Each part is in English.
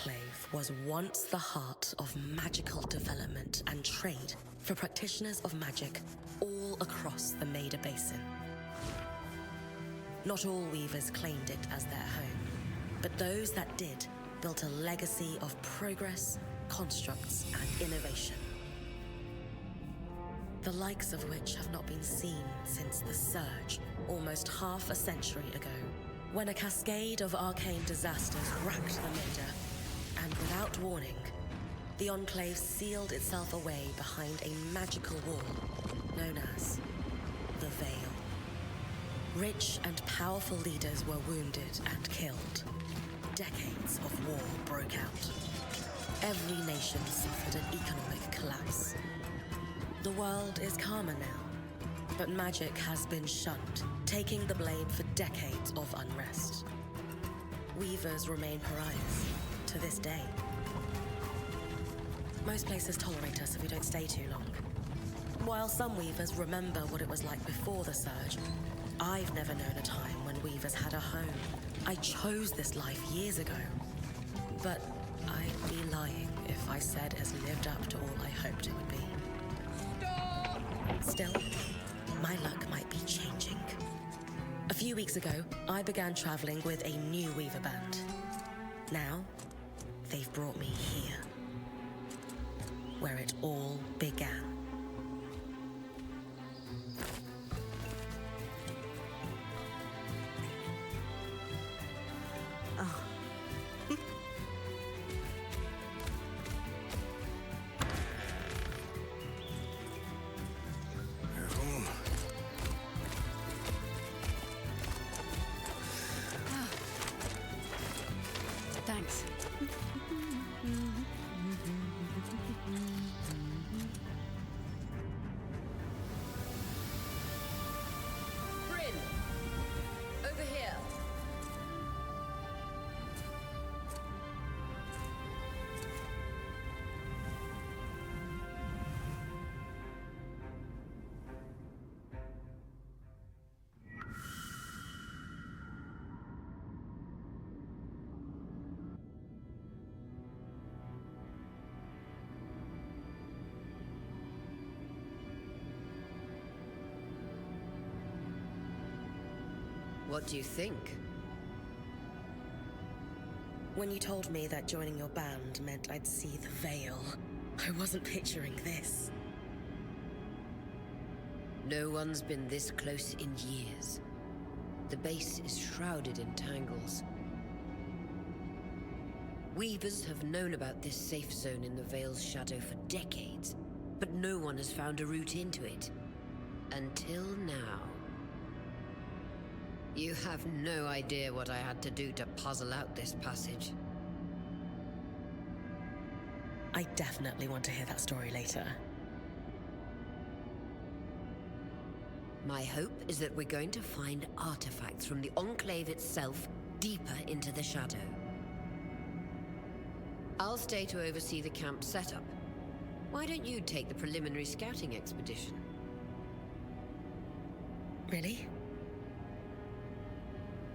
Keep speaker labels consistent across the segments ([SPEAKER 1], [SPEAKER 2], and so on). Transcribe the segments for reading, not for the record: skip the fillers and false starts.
[SPEAKER 1] Enclave was once the heart of magical development and trade for practitioners of magic all across the Maida Basin. Not all weavers claimed it as their home, but those that did built a legacy of progress, constructs, and innovation. The likes of which have not been seen since the Surge, almost half a century ago, when a cascade of arcane disasters racked the Maida, and without warning, the Enclave sealed itself away behind a magical wall known as the Veil. Rich and powerful leaders were wounded and killed. Decades of war broke out. Every nation suffered an economic collapse. The world is calmer now, but magic has been shunned, taking the blame for decades of unrest. Weavers remain pariahs to this day. Most places tolerate us if we don't stay too long. While some weavers remember what it was like before the Surge, I've never known a time when weavers had a home. I chose this life years ago, but I'd be lying if I said it has lived up to all I hoped it would be. Still, my luck might be changing. A few weeks ago, I began traveling with a new weaver band. Now, they've brought me here, where it all began.
[SPEAKER 2] Thanks.
[SPEAKER 3] Bryn! Over here! What do you think?
[SPEAKER 1] When you told me that joining your band meant I'd see the Veil, I wasn't picturing this.
[SPEAKER 3] No one's been this close in years. The base is shrouded in tangles. Weavers have known about this safe zone in the Veil's shadow for decades, but no one has found a route into it. Until now. You have no idea what I had to do to puzzle out this passage.
[SPEAKER 1] I definitely want to hear that story later.
[SPEAKER 3] My hope is that we're going to find artifacts from the Enclave itself deeper into the shadow. I'll stay to oversee the camp setup. Why don't you take the preliminary scouting expedition?
[SPEAKER 1] Really?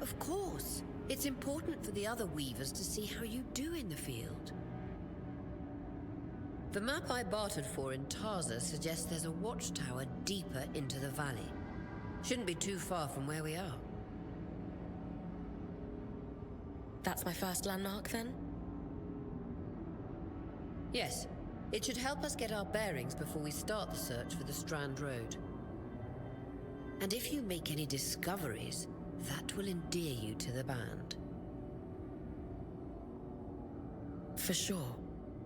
[SPEAKER 3] Of course. It's important for the other weavers to see how you do in the field. The map I bartered for in Tarza suggests there's a watchtower deeper into the valley. Shouldn't be too far from where we are.
[SPEAKER 1] That's my first landmark, then?
[SPEAKER 3] Yes. It should help us get our bearings before we start the search for the Strand Road. And if you make any discoveries, that will endear you to the band.
[SPEAKER 1] For sure.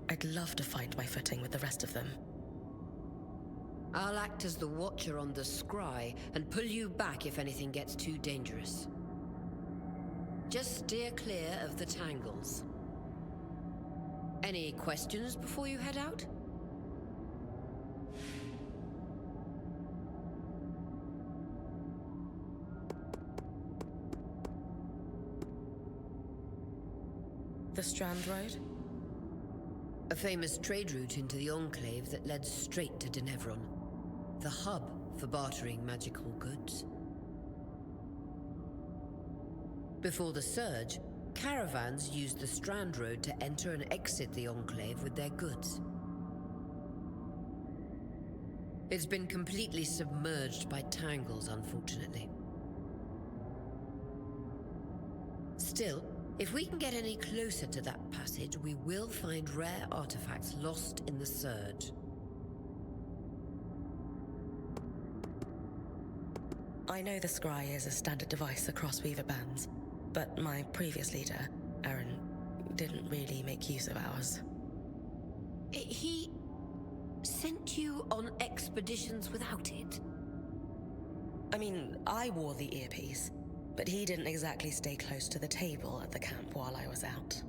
[SPEAKER 1] I'd love to find my footing with the rest of them.
[SPEAKER 3] I'll act as the watcher on the Scry and pull you back if anything gets too dangerous. Just steer clear of the tangles. Any questions before you head out?
[SPEAKER 1] The Strand Road?
[SPEAKER 3] A famous trade route into the Enclave that led straight to Denevron, the hub for bartering magical goods. Before the Surge, Caravans use the Strand Road to enter and exit the Enclave with their goods. It's been completely submerged by tangles, unfortunately. Still, if we can get any closer to that passage, we will find rare artifacts lost in the surge.
[SPEAKER 1] I know the Scry is a standard device across Weaver bands, but my previous leader, Aaron, didn't really make use of ours.
[SPEAKER 3] He sent you on expeditions without it?
[SPEAKER 1] I mean, I wore the earpiece, but he didn't exactly stay close to the table at the camp while I was out.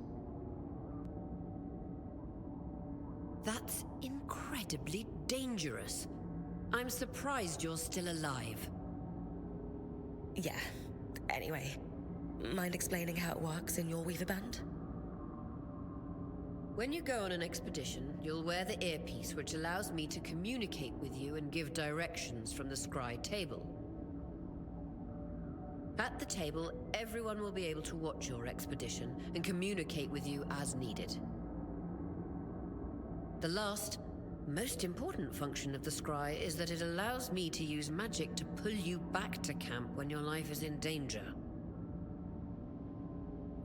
[SPEAKER 3] That's incredibly dangerous. I'm surprised you're still alive.
[SPEAKER 1] Yeah. Anyway, mind explaining how it works in your Weaver band?
[SPEAKER 3] When you go on an expedition, you'll wear the earpiece, which allows me to communicate with you and give directions from the Scry table. At the table, everyone will be able to watch your expedition and communicate with you as needed. The last, most important function of the Scry is that it allows me to use magic to pull you back to camp when your life is in danger.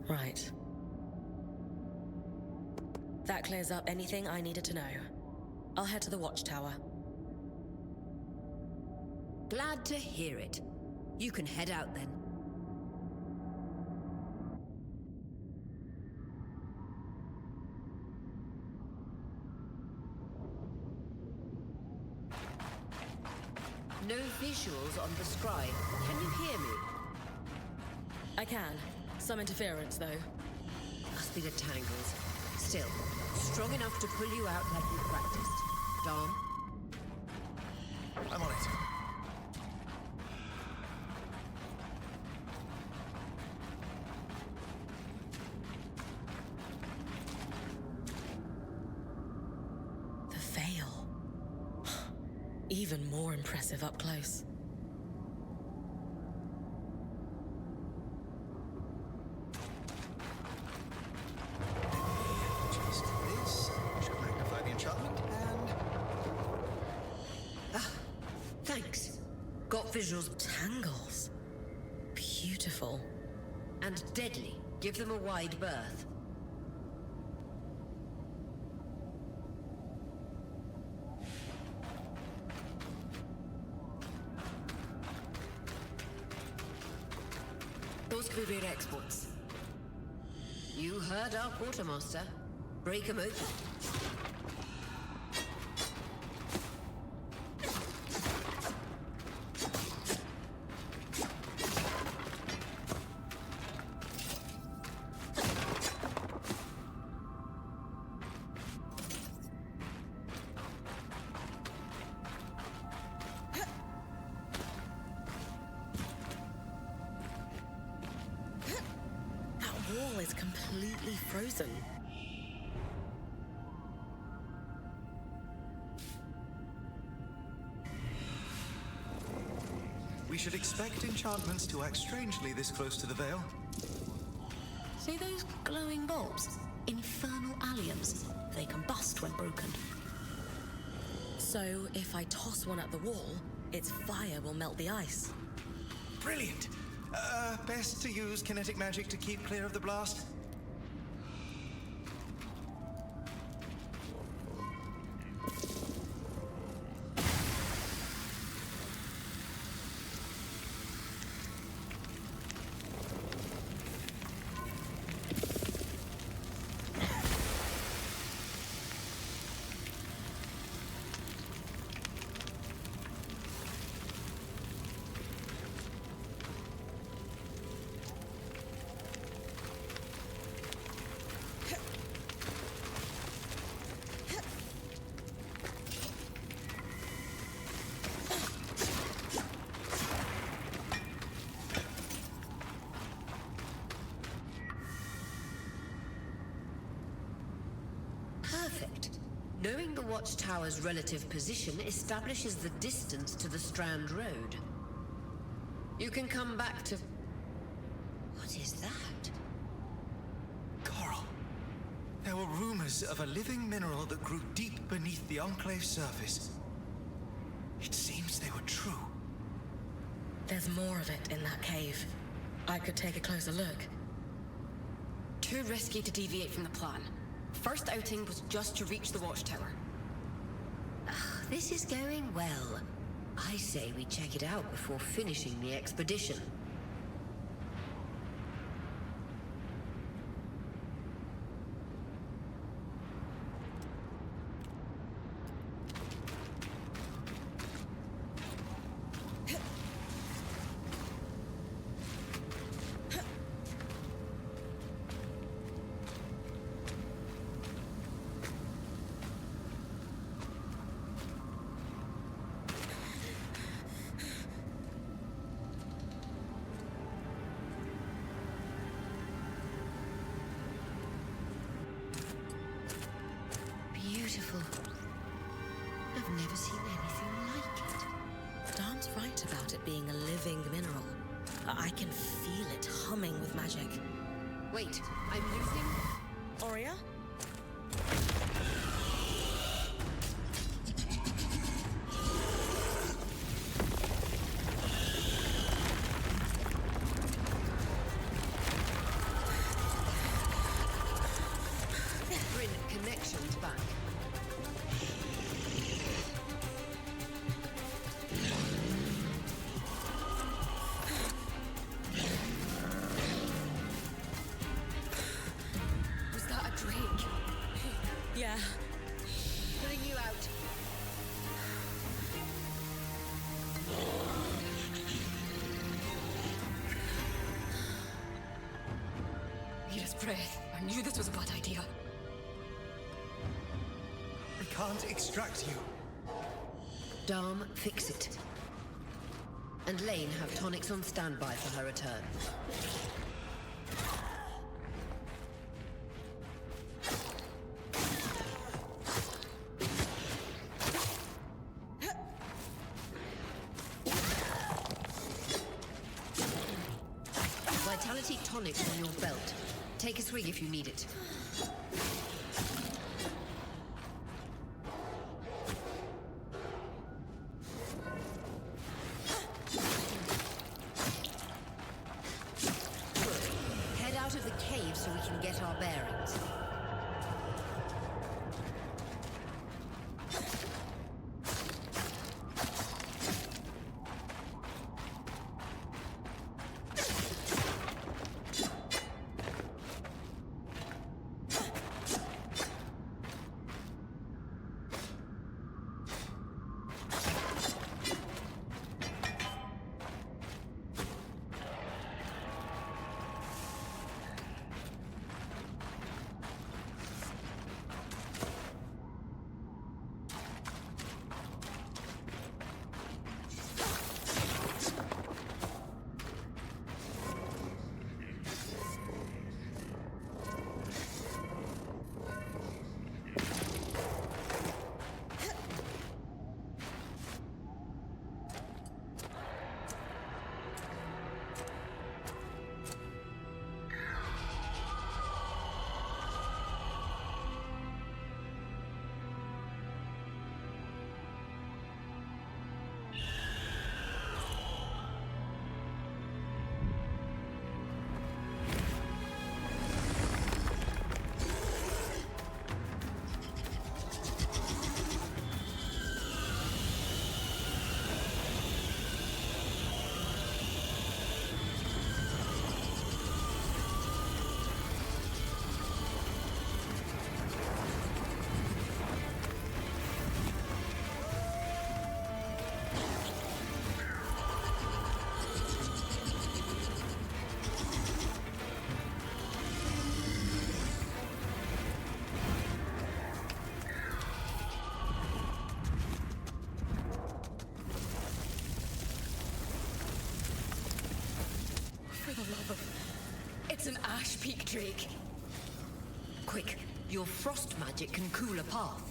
[SPEAKER 1] Right. That clears up anything I needed to know. I'll head to the Watchtower.
[SPEAKER 3] Glad to hear it. You can head out then. No visuals on the Scry. Can you hear me?
[SPEAKER 1] I can. Some interference, though.
[SPEAKER 3] Must be the tangles. Still, strong enough to pull you out like you practiced. Dom?
[SPEAKER 2] I'm on it.
[SPEAKER 1] The veil. Even more impressive up close.
[SPEAKER 2] Just this should magnify the enchantment, and
[SPEAKER 3] Thanks. Got visuals.
[SPEAKER 1] Tangles. Beautiful.
[SPEAKER 3] And deadly. Give them a wide berth. Those could be rare exports. You heard our quartermaster. Break 'em open.
[SPEAKER 1] That wall is completely frozen.
[SPEAKER 2] we should expect enchantments to act strangely this close to the veil.
[SPEAKER 4] See those glowing bulbs? Infernal alliums. They combust when broken.
[SPEAKER 1] So if I toss one at the wall, its fire will melt the ice.
[SPEAKER 2] Brilliant! Best to use kinetic magic to keep clear of the blast.
[SPEAKER 3] Perfect. Knowing the Watchtower's relative position establishes the distance to the Strand Road. You can come back to... What is that?
[SPEAKER 2] rumors of a living mineral that grew deep beneath the Enclave's surface. It seems they were true.
[SPEAKER 1] There's more of it in that cave. I could take a closer look.
[SPEAKER 4] Too risky to deviate from the plan. First outing was just to reach the Watchtower.
[SPEAKER 3] This is going well. I say we check it out before finishing the expedition. Beautiful. I've never seen anything like it.
[SPEAKER 1] Darn's right about it being a living mineral. I can feel it humming with magic.
[SPEAKER 3] Wait, I'm losing...
[SPEAKER 1] Aurea?
[SPEAKER 3] Bring connections back.
[SPEAKER 4] Was that a drake?
[SPEAKER 1] Yeah.
[SPEAKER 3] Pulling you out.
[SPEAKER 4] Need his breath. I knew this was a bad idea.
[SPEAKER 2] We can't extract you.
[SPEAKER 3] Dom, fix it. And Lane have tonics on standby for her return. Vitality tonics on your belt. Take a swig if you need it. Head out of the cave so we can get our bearings.
[SPEAKER 4] It's an ash peak drake.
[SPEAKER 3] Quick, your frost magic can cool a path.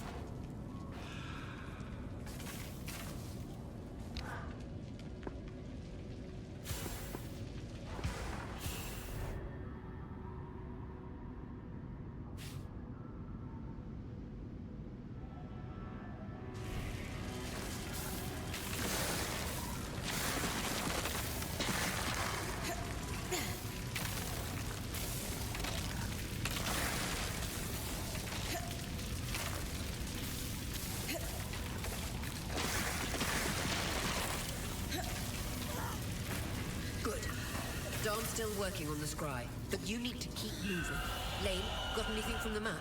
[SPEAKER 3] Archon's still working on the Scry, but you need to keep moving. Lane, got anything from the map?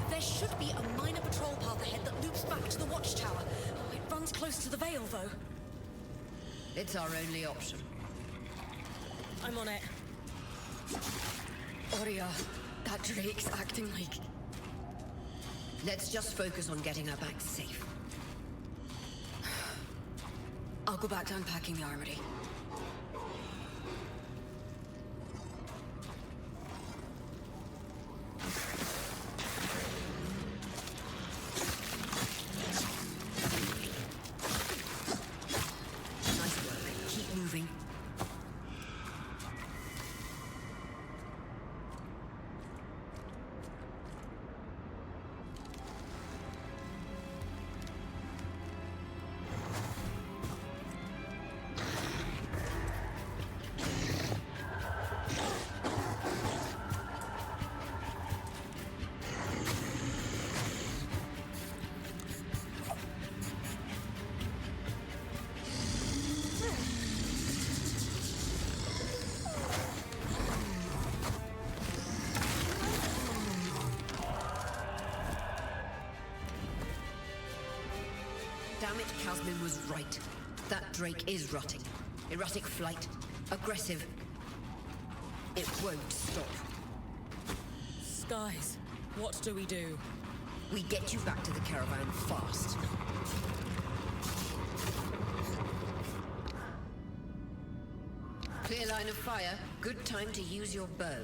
[SPEAKER 4] There should be a minor patrol path ahead that loops back to the Watchtower. It runs close to the Veil, though.
[SPEAKER 3] It's our only option.
[SPEAKER 1] I'm on it.
[SPEAKER 5] Oria, that Drake's acting like...
[SPEAKER 3] Let's just focus on getting her back safe.
[SPEAKER 5] I'll go back to unpacking the armory.
[SPEAKER 3] Nice work. Keep moving. Damn it, Casmin was right. That Drake is rotting. Erratic flight. Aggressive. It won't stop.
[SPEAKER 1] Skies, what do we do?
[SPEAKER 3] We get you back to the caravan fast. Clear line of fire. Good time to use your bow.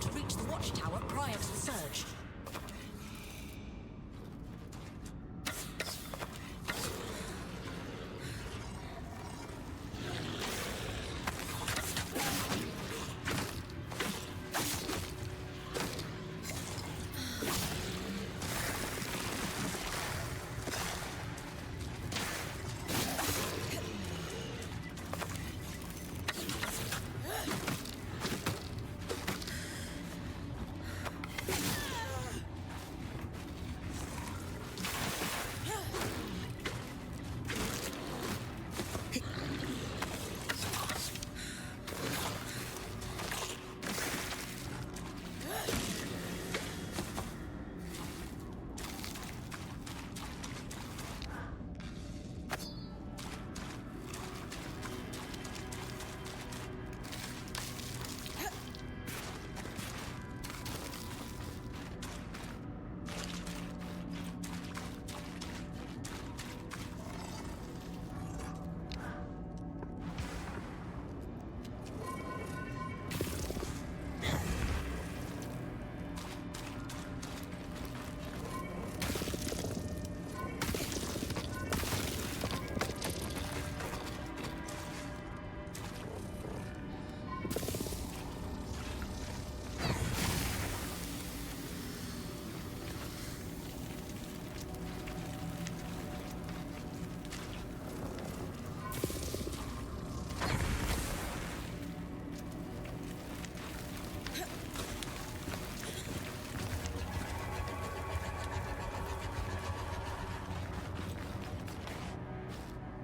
[SPEAKER 4] To reach the Watchtower prior to the surge.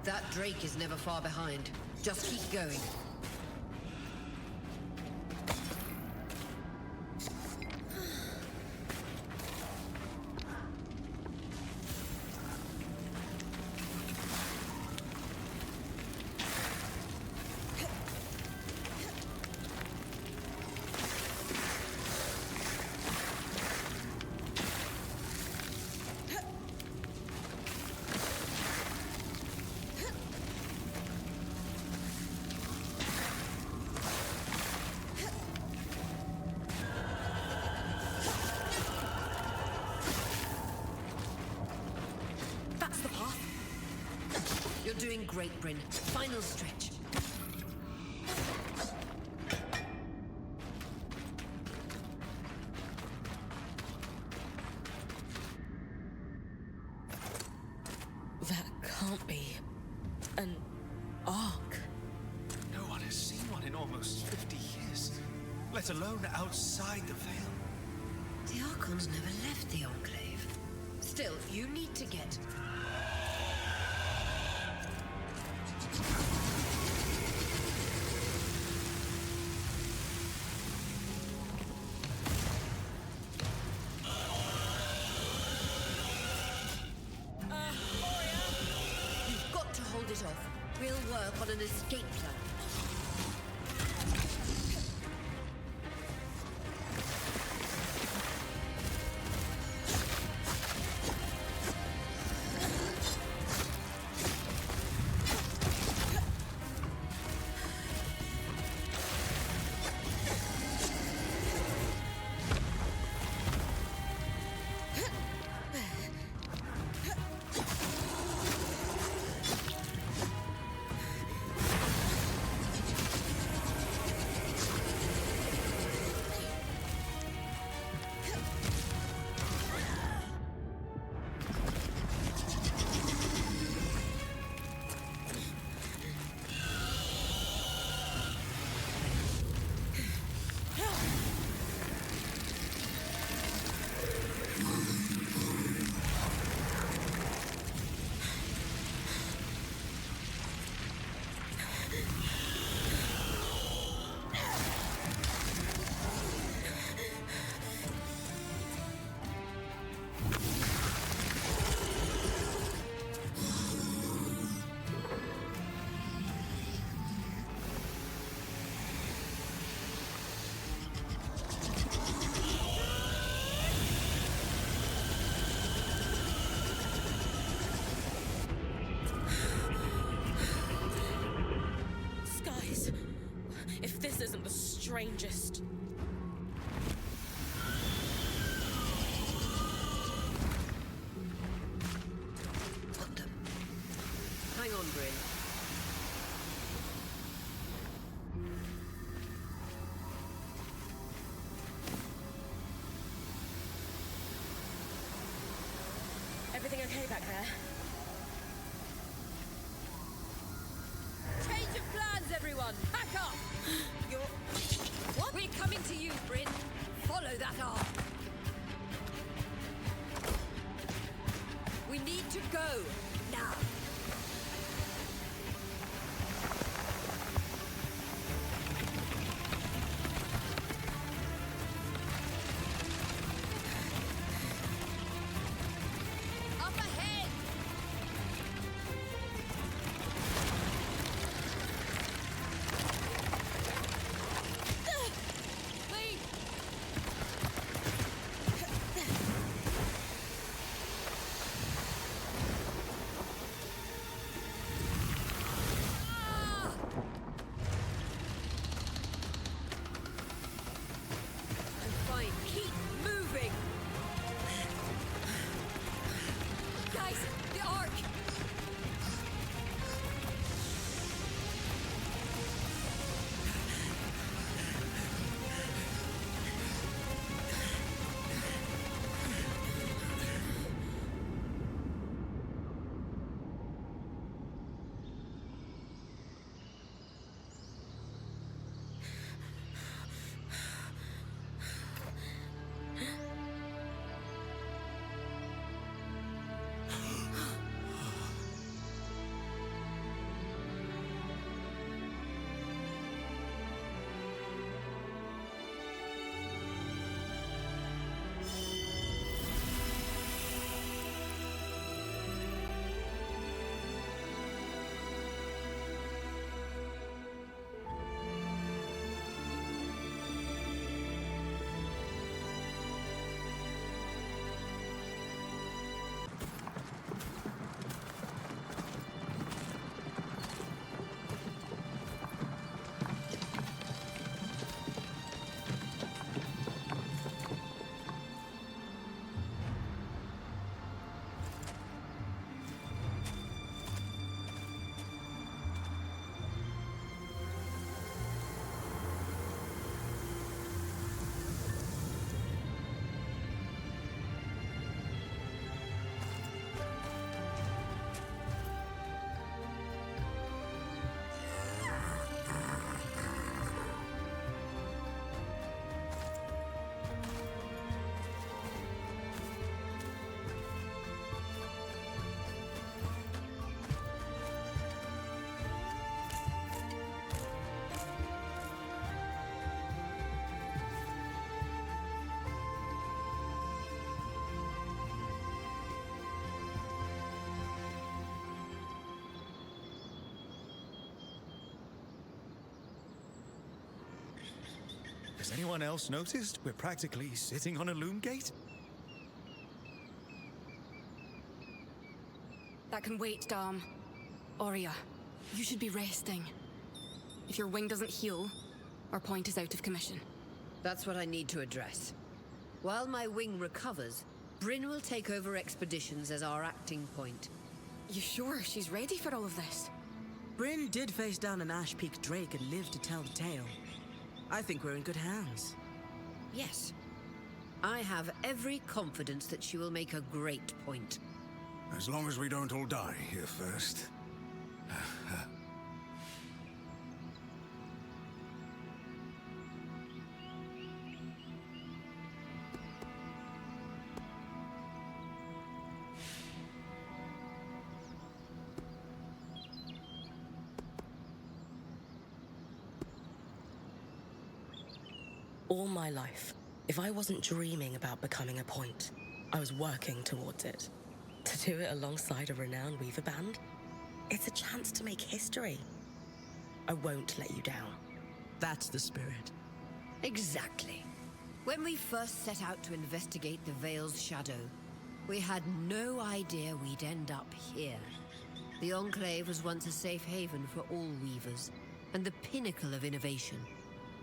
[SPEAKER 3] That Drake is never far behind. Just keep going. great, Bryn. Final stretch.
[SPEAKER 1] That can't be an arc.
[SPEAKER 2] No one has seen one in almost 50 years, let alone outside the Veil.
[SPEAKER 3] The Archons never left the Enclave. Still, you need to get... You've got to hold it off. We'll work on an escape plan.
[SPEAKER 1] If this isn't the strangest...
[SPEAKER 3] What the... Hang on, Bryn.
[SPEAKER 1] Everything okay back there?
[SPEAKER 3] Change of plans, everyone! Back up! You're... What? We're coming to you, Bryn. Follow that arc. We need to go. Now. Up ahead!
[SPEAKER 2] Has anyone else noticed we're practically sitting on a loom gate?
[SPEAKER 5] That can wait, Dom. Aurea, you should be resting. If your wing doesn't heal, our point is out of commission.
[SPEAKER 3] That's what I need to address. While my wing recovers, Bryn will take over expeditions as our acting point.
[SPEAKER 5] You sure she's ready for all of this?
[SPEAKER 6] Bryn did face down an Ash Peak Drake and lived to tell the tale. I think we're in good hands.
[SPEAKER 3] Yes. I have every confidence that she will make a great point.
[SPEAKER 7] As long as we don't all die here first.
[SPEAKER 1] All my life, if I wasn't dreaming about becoming a point, I was working towards it. To do it alongside a renowned Weaver band, it's a chance to make history. I won't let you down.
[SPEAKER 6] That's the spirit.
[SPEAKER 3] Exactly. When we first set out to investigate the Veil's shadow, we had no idea we'd end up here. The Enclave was once a safe haven for all Weavers, and the pinnacle of innovation.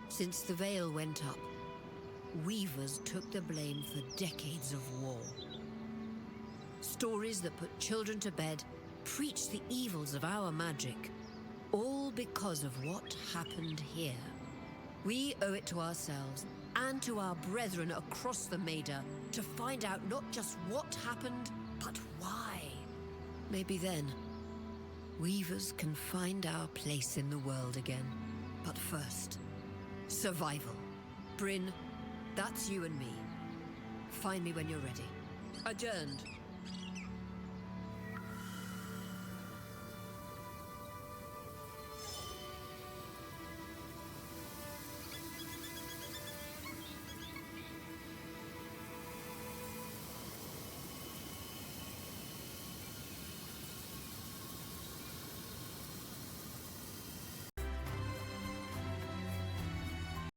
[SPEAKER 3] Since the Veil went up, Weavers took the blame for decades of war. Stories that put children to bed, preached the evils of our magic, all because of what happened here. We owe it to ourselves and to our brethren across the Maida to find out not just what happened, but why. Maybe then, Weavers can find our place in the world again. But first, survival. Bryn, that's you and me. Find me when you're ready. Adjourned.